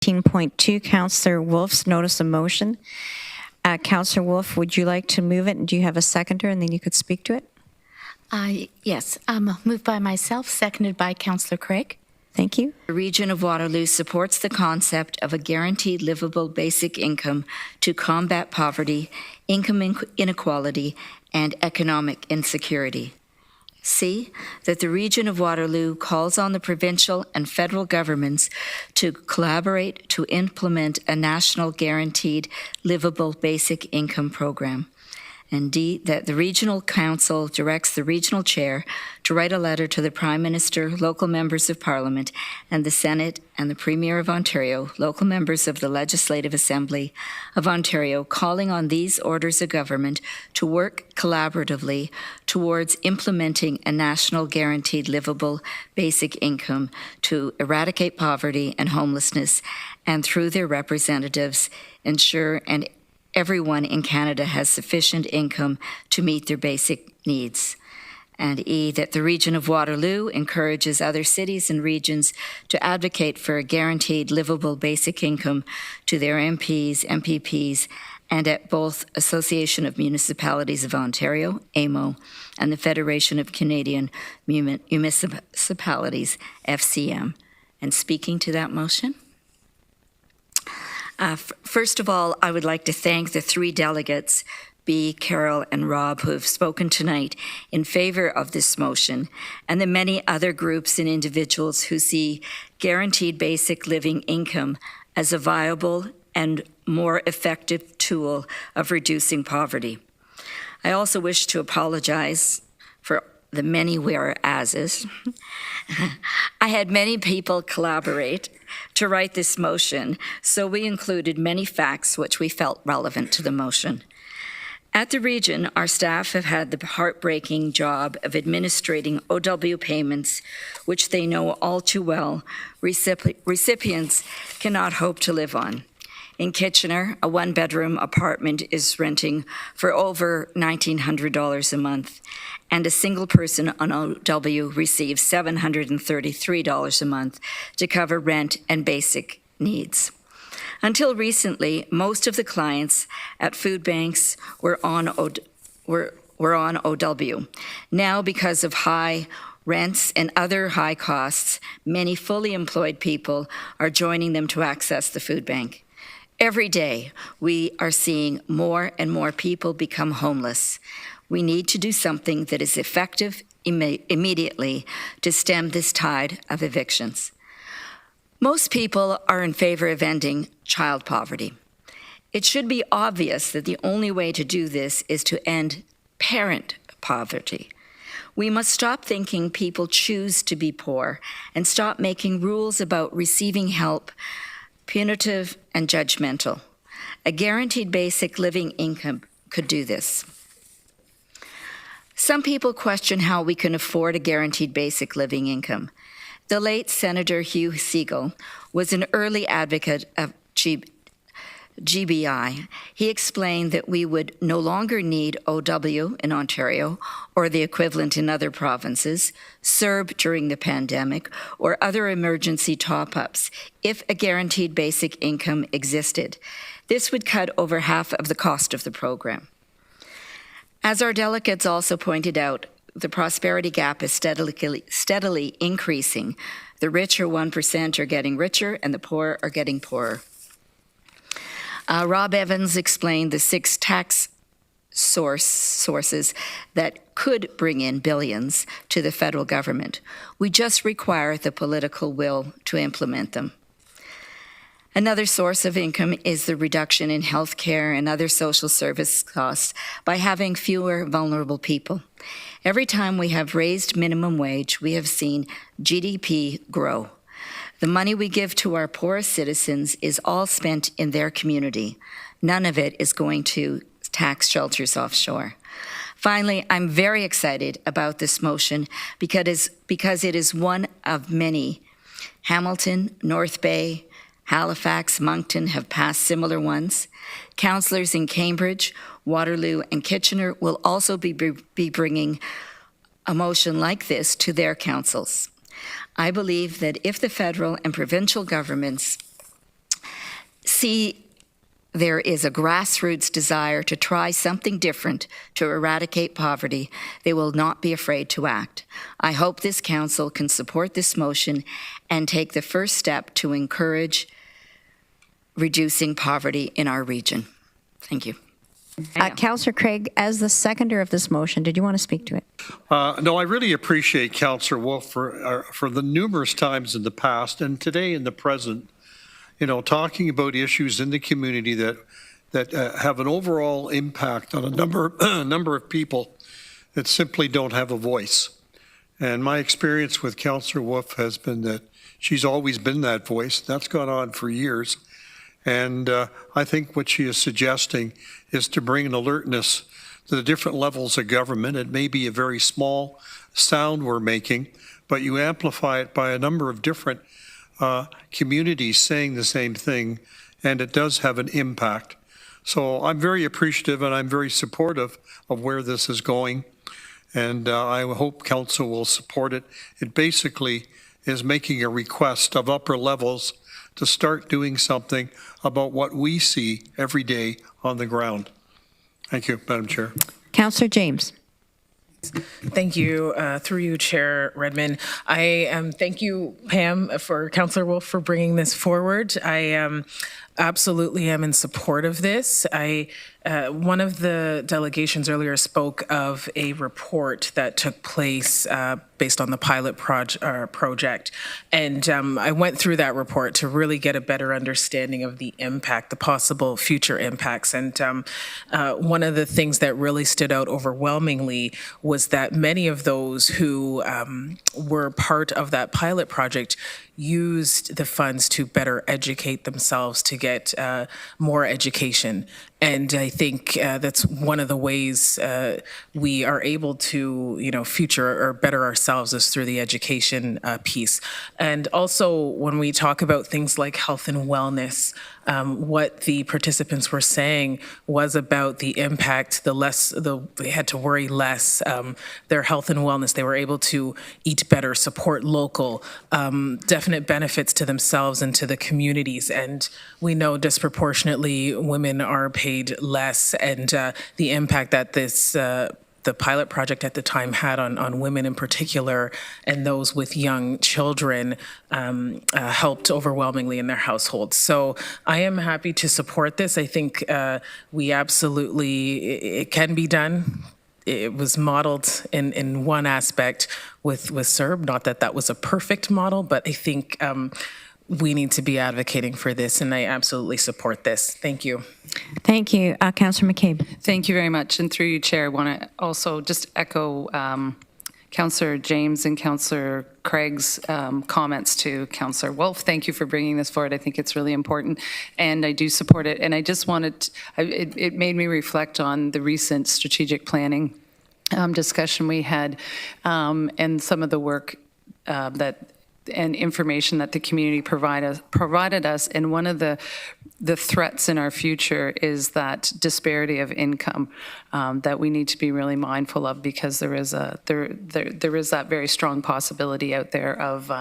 18.2, Councillor Wolf's notice of motion. Councillor Wolf, would you like to move it? And do you have a seconder, and then you could speak to it? Yes, moved by myself, seconded by Councillor Craig. Thank you. The region of Waterloo supports the concept of a guaranteed livable basic income to combat poverty, income inequality, and economic insecurity. C, that the region of Waterloo calls on the provincial and federal governments to collaborate to implement a national guaranteed livable basic income program. And D, that the Regional Council directs the Regional Chair to write a letter to the Prime Minister, local members of Parliament, and the Senate and the Premier of Ontario, local members of the Legislative Assembly of Ontario, calling on these orders of government to work collaboratively towards implementing a national guaranteed livable basic income to eradicate poverty and homelessness, and through their representatives, ensure and everyone in Canada has sufficient income to meet their basic needs. And E, that the region of Waterloo encourages other cities and regions to advocate for a guaranteed livable basic income to their MPs, MPPs, and at both Association of Municipalities of Ontario, AMO, and the Federation of Canadian Municipalities, FCM. And speaking to that motion? First of all, I would like to thank the three delegates, B, Carol, and Rob, who have spoken tonight in favor of this motion, and the many other groups and individuals who see guaranteed basic living income as a viable and more effective tool of reducing poverty. I also wish to apologize for the many whereases. I had many people collaborate to write this motion, so we included many facts which we felt relevant to the motion. At the region, our staff have had the heartbreaking job of administrating OW payments, which they know all too well recipients cannot hope to live on. In Kitchener, a one-bedroom apartment is renting for over $1,900 a month, and a single person on OW receives $733 a month to cover rent and basic needs. Until recently, most of the clients at food banks were on OW. Now, because of high rents and other high costs, many fully employed people are joining them to access the food bank. Every day, we are seeing more and more people become homeless. We need to do something that is effective immediately to stem this tide of evictions. Most people are in favor of ending child poverty. It should be obvious that the only way to do this is to end parent poverty. We must stop thinking people choose to be poor and stop making rules about receiving help punitive and judgmental. A guaranteed basic living income could do this. Some people question how we can afford a guaranteed basic living income. The late Senator Hugh Segal was an early advocate of GBI. He explained that we would no longer need OW in Ontario or the equivalent in other provinces, CERB during the pandemic, or other emergency top-ups if a guaranteed basic income existed. This would cut over half of the cost of the program. As our delegates also pointed out, the prosperity gap is steadily increasing. The richer 1% are getting richer and the poor are getting poorer. Rob Evans explained the 6 tax sources that could bring in billions to the federal government. We just require the political will to implement them. Another source of income is the reduction in health care and other social service costs by having fewer vulnerable people. Every time we have raised minimum wage, we have seen GDP grow. The money we give to our poorest citizens is all spent in their community. None of it is going to tax shelters offshore. Finally, I'm very excited about this motion because it is one of many. Hamilton, North Bay, Halifax, Moncton have passed similar ones. Councillors in Cambridge, Waterloo, and Kitchener will also be bringing a motion like this to their councils. I believe that if the federal and provincial governments see there is a grassroots desire to try something different to eradicate poverty, they will not be afraid to act. I hope this council can support this motion and take the first step to encourage reducing poverty in our region. Thank you. Councillor Craig, as the seconder of this motion, did you want to speak to it? No, I really appreciate Councillor Wolf for the numerous times in the past and today in the present, talking about issues in the community that have an overall impact on a number of people that simply don't have a voice. And my experience with Councillor Wolf has been that she's always been that voice. That's gone on for years. And I think what she is suggesting is to bring an alertness to the different levels of government. It may be a very small sound we're making, but you amplify it by a number of different communities saying the same thing, and it does have an impact. So I'm very appreciative and I'm very supportive of where this is going, and I hope Council will support it. It basically is making a request of upper levels to start doing something about what we see every day on the ground. Thank you, Madam Chair. Councillor James. Thank you, through you, Chair Redmond. Thank you, Pam, for Councillor Wolf for bringing this forward. I absolutely am in support of this. One of the delegations earlier spoke of a report that took place based on the pilot project. And I went through that report to really get a better understanding of the impact, the possible future impacts. And one of the things that really stood out overwhelmingly was that many of those who were part of that pilot project used the funds to better educate themselves, to get more education. And I think that's one of the ways we are able to, future or better ourselves is through the education piece. And also when we talk about things like health and wellness, what the participants were saying was about the impact, they had to worry less, their health and wellness, they were able to eat better, support local, definite benefits to themselves and to the communities. And we know disproportionately women are paid less, and the impact that the pilot project at the time had on women in particular and those with young children helped overwhelmingly in their households. So I am happy to support this. I think we absolutely, it can be done. It was modeled in one aspect with CERB, not that that was a perfect model, but I think we need to be advocating for this, and I absolutely support this. Thank you. Thank you. Councillor McCabe. Thank you very much. And through you, Chair, I want to also just echo Councillor James and Councillor Craig's comments to Councillor Wolf. Thank you for bringing this forward. I think it's really important, and I do support it. And I just wanted, it made me reflect on the recent strategic planning discussion we had and some of the work and information that the community provided us. And one of the threats in our future is that disparity of income that we need to be really mindful of, because there is that very strong possibility out there of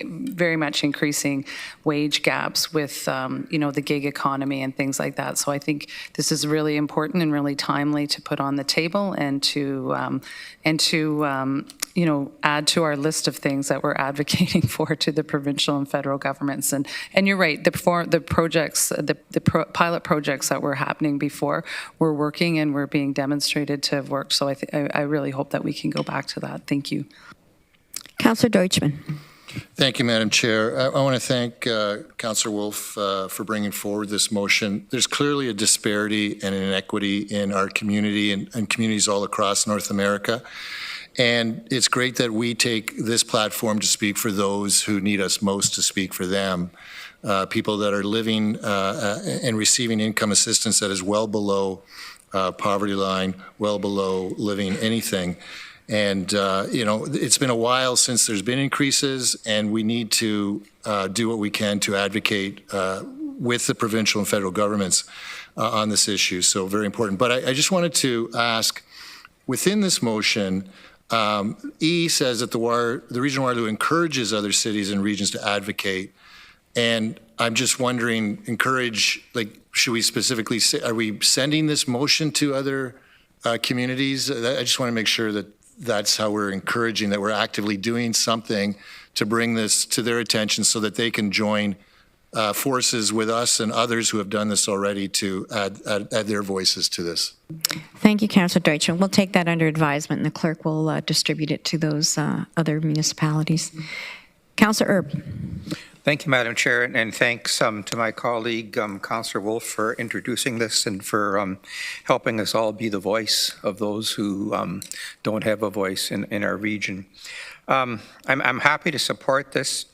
very much increasing wage gaps with the gig economy and things like that. So I think this is really important and really timely to put on the table and to add to our list of things that we're advocating for to the provincial and federal governments. And you're right, the projects, the pilot projects that were happening before were working and were being demonstrated to have worked. So I really hope that we can go back to that. Thank you. Councillor Deutschmann. Thank you, Madam Chair. I want to thank Councillor Wolf for bringing forward this motion. There's clearly a disparity and an inequity in our community and communities all across North America. And it's great that we take this platform to speak for those who need us most to speak for them. People that are living and receiving income assistance that is well below poverty line, well below living anything. And, it's been a while since there's been increases, and we need to do what we can to advocate with the provincial and federal governments on this issue. So very important. But I just wanted to ask, within this motion, E says that the Region of Waterloo encourages other cities and regions to advocate And I'm just wondering, should we specifically say, are we sending this motion to other communities? I just want to make sure that that's how we're encouraging, that we're actively doing something to bring this to their attention so that they can join forces with us and others who have done this already to add their voices to this. Thank you, Councillor Deutsch. And we'll take that under advisement, and the clerk will distribute it to those other municipalities. Councillor Erb. Thank you, Madam Chair, and thanks to my colleague, Councillor Wolf, for introducing this and for helping us all be the voice of those who don't have a voice in our region. I'm happy to support this.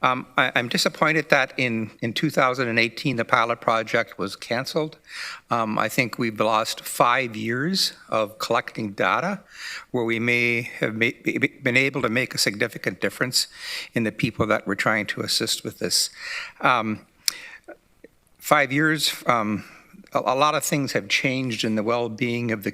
I'm disappointed that in 2018 the pilot project was canceled. I think we've lost 5 years of collecting data where we may have been able to make a significant difference in the people that we're trying to assist with this. 5 years, a lot of things have changed in the well-being of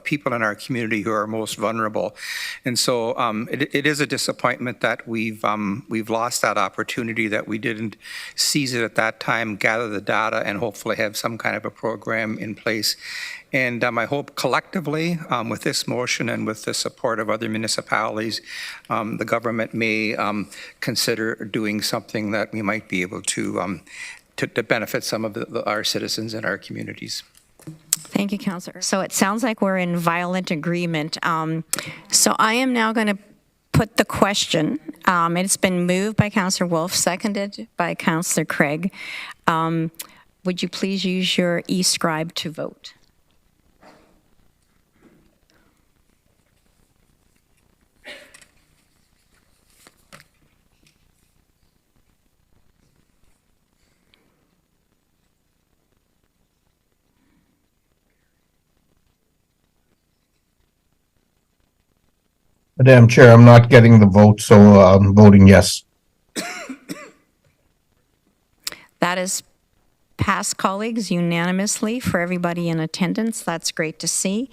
people in our community who are most vulnerable, and so it is a disappointment that we've lost that opportunity, that we didn't seize it at that time, gather the data, and hopefully have some kind of a program in place. And I hope collectively, with this motion and with the support of other municipalities, the government may consider doing something that we might be able to benefit some of our citizens in our communities. Thank you, Councillor. So it sounds like we're in violent agreement. So I am now going to put the question. It's been moved by Councillor Wolf, seconded by Councillor Craig. Would you please use your e-scribe to vote? Madam Chair, I'm not getting the vote, so I'm voting yes. That is passed, colleagues, unanimously for everybody in attendance. That's great to see.